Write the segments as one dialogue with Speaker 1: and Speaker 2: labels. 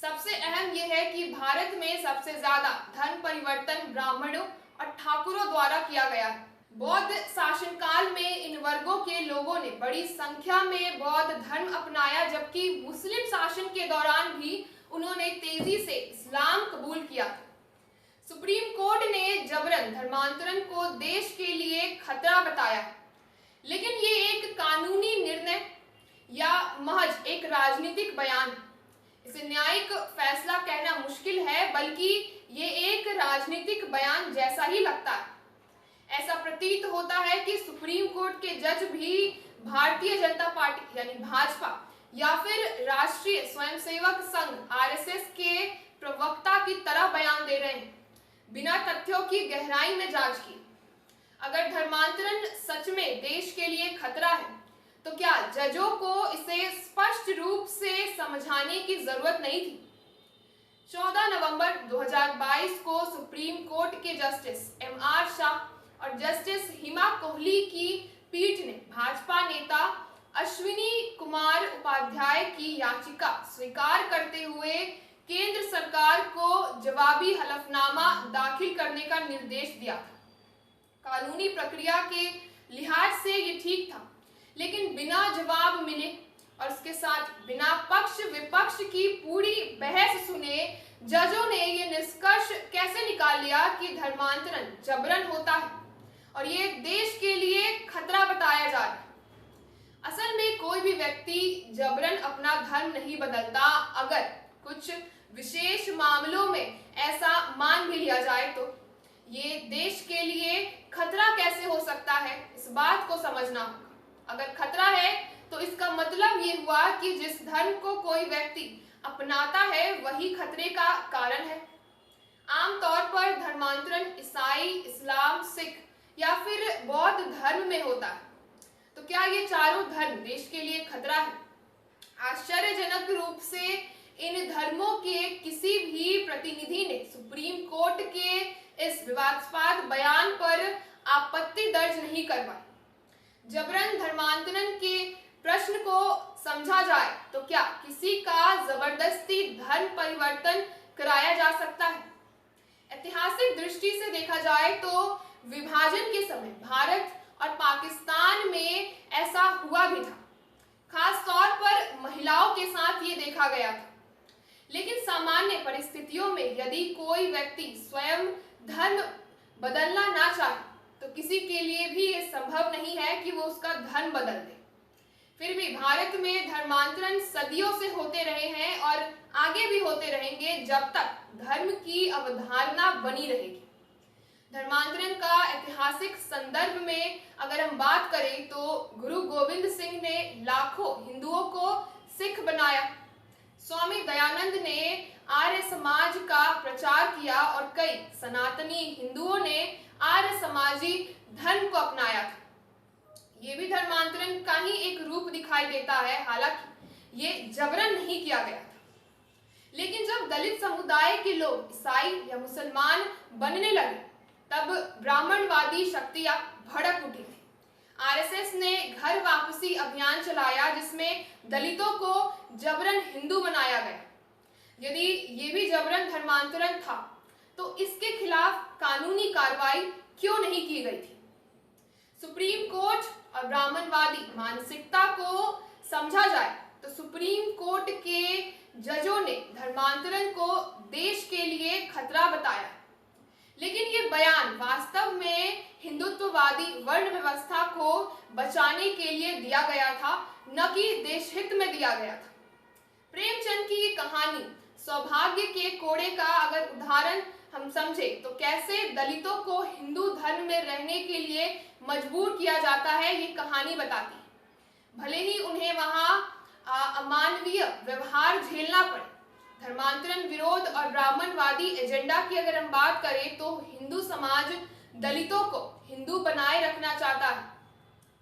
Speaker 1: सबसे अहम यह है कि भारत में सबसे ज्यादा धर्म परिवर्तन ब्राह्मणों और ठाकुरों द्वारा किया गया है। बौद्ध शासनकाल में इन वर्गों के लोगों ने बड़ी संख्या में बौद्ध धर्म अपनाया, जबकि मुस्लिम शासन के दौरान भी उन्होंने तेजी से इस्लाम कबूल किया। सुप्रीम कोर्ट ने जबरन धर्मांतरण को देश के लिए खतरा बताया, लेकिन ये एक कानूनी निर्णय या महज एक राजनीतिक बयान, इसे न्यायिक फैसला कहना मुश्किल है, बल्कि ये एक राजनीतिक बयान जैसा ही लगता है। ऐसा प्रतीत होता है कि सुप्रीम कोर्ट के जज भी भारतीय जनता पार्टी यानी भाजपा या फिर राष्ट्रीय स्वयंसेवक संघ आरएसएस के प्रवक्ता की तरह बयान दे रहे हैं, बिना तथ्यों की गहराई में जांच की। अगर धर्मांतरण सच में देश के लिए खतरा है, तो क्या जजों को इसे स्पष्ट रूप से समझाने की जरूरत नहीं थी? 14 नवंबर 2022 को सुप्रीम कोर्ट के जस्टिस एमआर शाह और जस्टिस हिमा कोहली की पीठ ने भाजपा नेता अश्विनी कुमार उपाध्याय की याचिका स्वीकार करते हुए केंद्र सरकार को जवाबी हलफनामा दाखिल करने का निर्देश दिया था। कानूनी प्रक्रिया के लिहाज से ये ठीक था, लेकिन बिना जवाब मिले और उसके साथ बिना पक्ष विपक्ष की पूरी बहस सुने जजों ने ये निष्कर्ष कैसे निकाल लिया कि धर्मांतरण जबरन होता है और ये देश के लिए खतरा बताया जा रहा है। असल में कोई भी व्यक्ति जबरन अपना धर्म नहीं बदलता। अगर कुछ विशेष मामलों में ऐसा मान भी लिया जाए तो ये देश के लिए खतरा कैसे हो सकता है, इस बात को समझना होगा। अगर खतरा है तो इसका मतलब ये हुआ कि जिस धर्म को कोई व्यक्ति अपनाता है वही खतरे का कारण है। आमतौर पर धर्मांतरण ईसाई, इस्लाम, सिख या फिर बौद्ध धर्म में होता है। तो क्या ये चारों धर्म देश के लिए खतरा है? आश्चर्यजनक रूप से इन धर्मों के किसी भी प्रतिनिधि ने सुप्रीम कोर्ट के इस विवादास्पद बयान पर आपत्ति दर्ज नहीं करवाई। जबरन धर्मांतरण के प्रश्न को समझा जाए तो क्या किसी का जबरदस्ती धर्म परिवर्तन कराया जा सकता है? ऐतिहासिक दृष्टि से देखा जाए तो विभाजन के समय भारत और पाकिस्तान में ऐसा हुआ भी था। खास तौर पर महिलाओं के साथ ये देखा गया था। लेकिन सामान्य परिस्थितियों में यदि कोई व्यक्ति स्वयं धर्म बदलना ना चाहे तो किसी के लिए भी ये संभव नहीं है कि वो उसका धर्म बदल दे। फिर भी भारत में धर्मांतरण सदियों से होते रहे हैं और आगे भी होते रहेंगे जब तक धर्म की अवधारणा बनी रहेगी। धर्मांतरण का ऐतिहासिक संदर्भ में अगर हम बात करें तो गुरु गोविंद सिंह ने लाखों हिंदुओं को सिख बनाया। स्वामी दयानंद ने आर्य समाज का प्रचार किया और कई सनातनी हिंदुओं ने आर्य समाजी धर्म को अपनाया था। ये भी धर्मांतरण का ही एक रूप दिखाई देता है, हालांकि ये जबरन नहीं किया गया था। लेकिन जब दलित समुदाय के लोग ईसाई या मुसलमान बनने लगे तब ब्राह्मणवादी शक्तियां भड़क उठी थी। आरएसएस ने घर वापसी अभियान चलाया जिसमें दलितों को जबरन हिंदू बनाया गया। यदि ये भी जबरन धर्मांतरण था तो इसके खिलाफ कानूनी कार्रवाई क्यों नहीं की गई थी? सुप्रीम कोर्ट और ब्राह्मणवादी मानसिकता को समझा जाए तो सुप्रीम कोर्ट के जजों ने धर्मांतरण को देश के लिए खतरा बताया, लेकिन ये बयान वास्तव में हिंदुत्ववादी वर्ण व्यवस्था को बचाने के लिए दिया गया था, न कि देश हित में दिया गया था। प्रेमचंद की ये कहानी सौभाग्य के कोड़े का अगर उदाहरण हम समझे तो कैसे दलितों को हिंदू धर्म में रहने के लिए मजबूर किया जाता है ये कहानी बताती है। भले ही उन्हें वहां अमानवीय व्यवहार झेलना पड़े। धर्मांतरण विरोध और ब्राह्मणवादी एजेंडा की अगर हम बात करें तो हिंदू समाज दलितों को हिंदू बनाए रखना चाहता है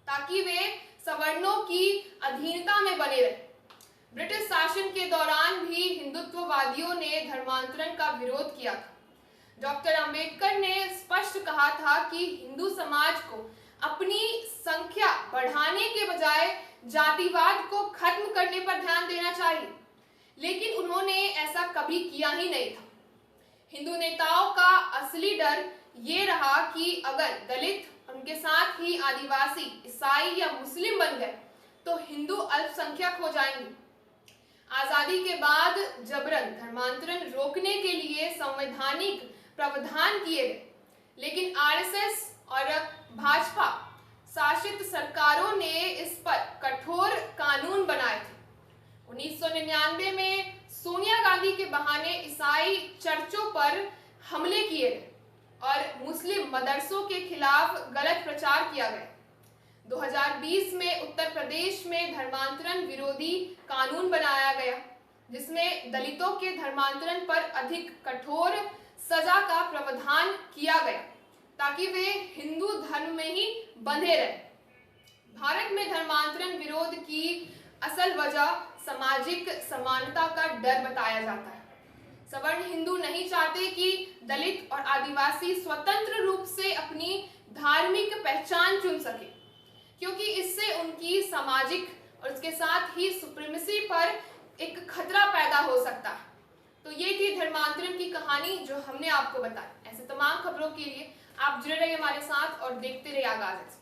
Speaker 1: ताकि वे सवर्णों की अधीनता में बने रहे। ब्रिटिश शासन के दौरान भी हिंदुत्ववादियों ने धर्मांतरण का विरोध किया था। डॉक्टर अंबेडकर ने स्पष्ट कहा था कि हिंदू समाज को अपनी संख्या बढ़ाने के बजाय जातिवाद को खत्म करने पर ध्यान देना चाहिए। लेकिन उन्होंने ऐसा कभी किया ही नहीं था। हिंदू नेताओं का असली डर ये रहा कि अगर दलित, उनके साथ ही आदिवासी, ईसाई या मुस्लिम बन गए तो हिंदू अल्पसंख्यक हो जाएंगे। आजादी के बाद जबरन धर्मांतरण रोकने के लिए संवैधानिक प्रावधान किए गए, लेकिन आरएसएस और भाजपा शासित सरकारों ने इस पर कठोर कानून बनाए थे। 1999 में सोनिया गांधी के बहाने ईसाई चर्चों पर हमले किए गए और मुस्लिम मदरसों के खिलाफ गलत प्रचार किया गया। 2020 में उत्तर प्रदेश में धर्मांतरण विरोधी कानून बनाया गया, जिसमें दलितों के धर्मांतरण पर अधिक कठोर सजा का प्रावधान किया गया ताकि वे हिंदू धर्म में ही बंधे रहे। भारत में धर्मांतरण विरोध की असल वजह सामाजिक समानता का डर बताया जाता है। सवर्ण हिंदू नहीं चाहते कि दलित और आदिवासी स्वतंत्र रूप से अपनी धार्मिक पहचान चुन सके, क्योंकि इससे उनकी सामाजिक और उसके साथ ही सुप्रीमेसी पर एक खतरा पैदा हो सकता है। तो ये थी धर्मांतरण की कहानी जो हमने आपको बताई। ऐसे तमाम खबरों के लिए आप जुड़े रहिए हमारे साथ और देखते रहिए आगाज।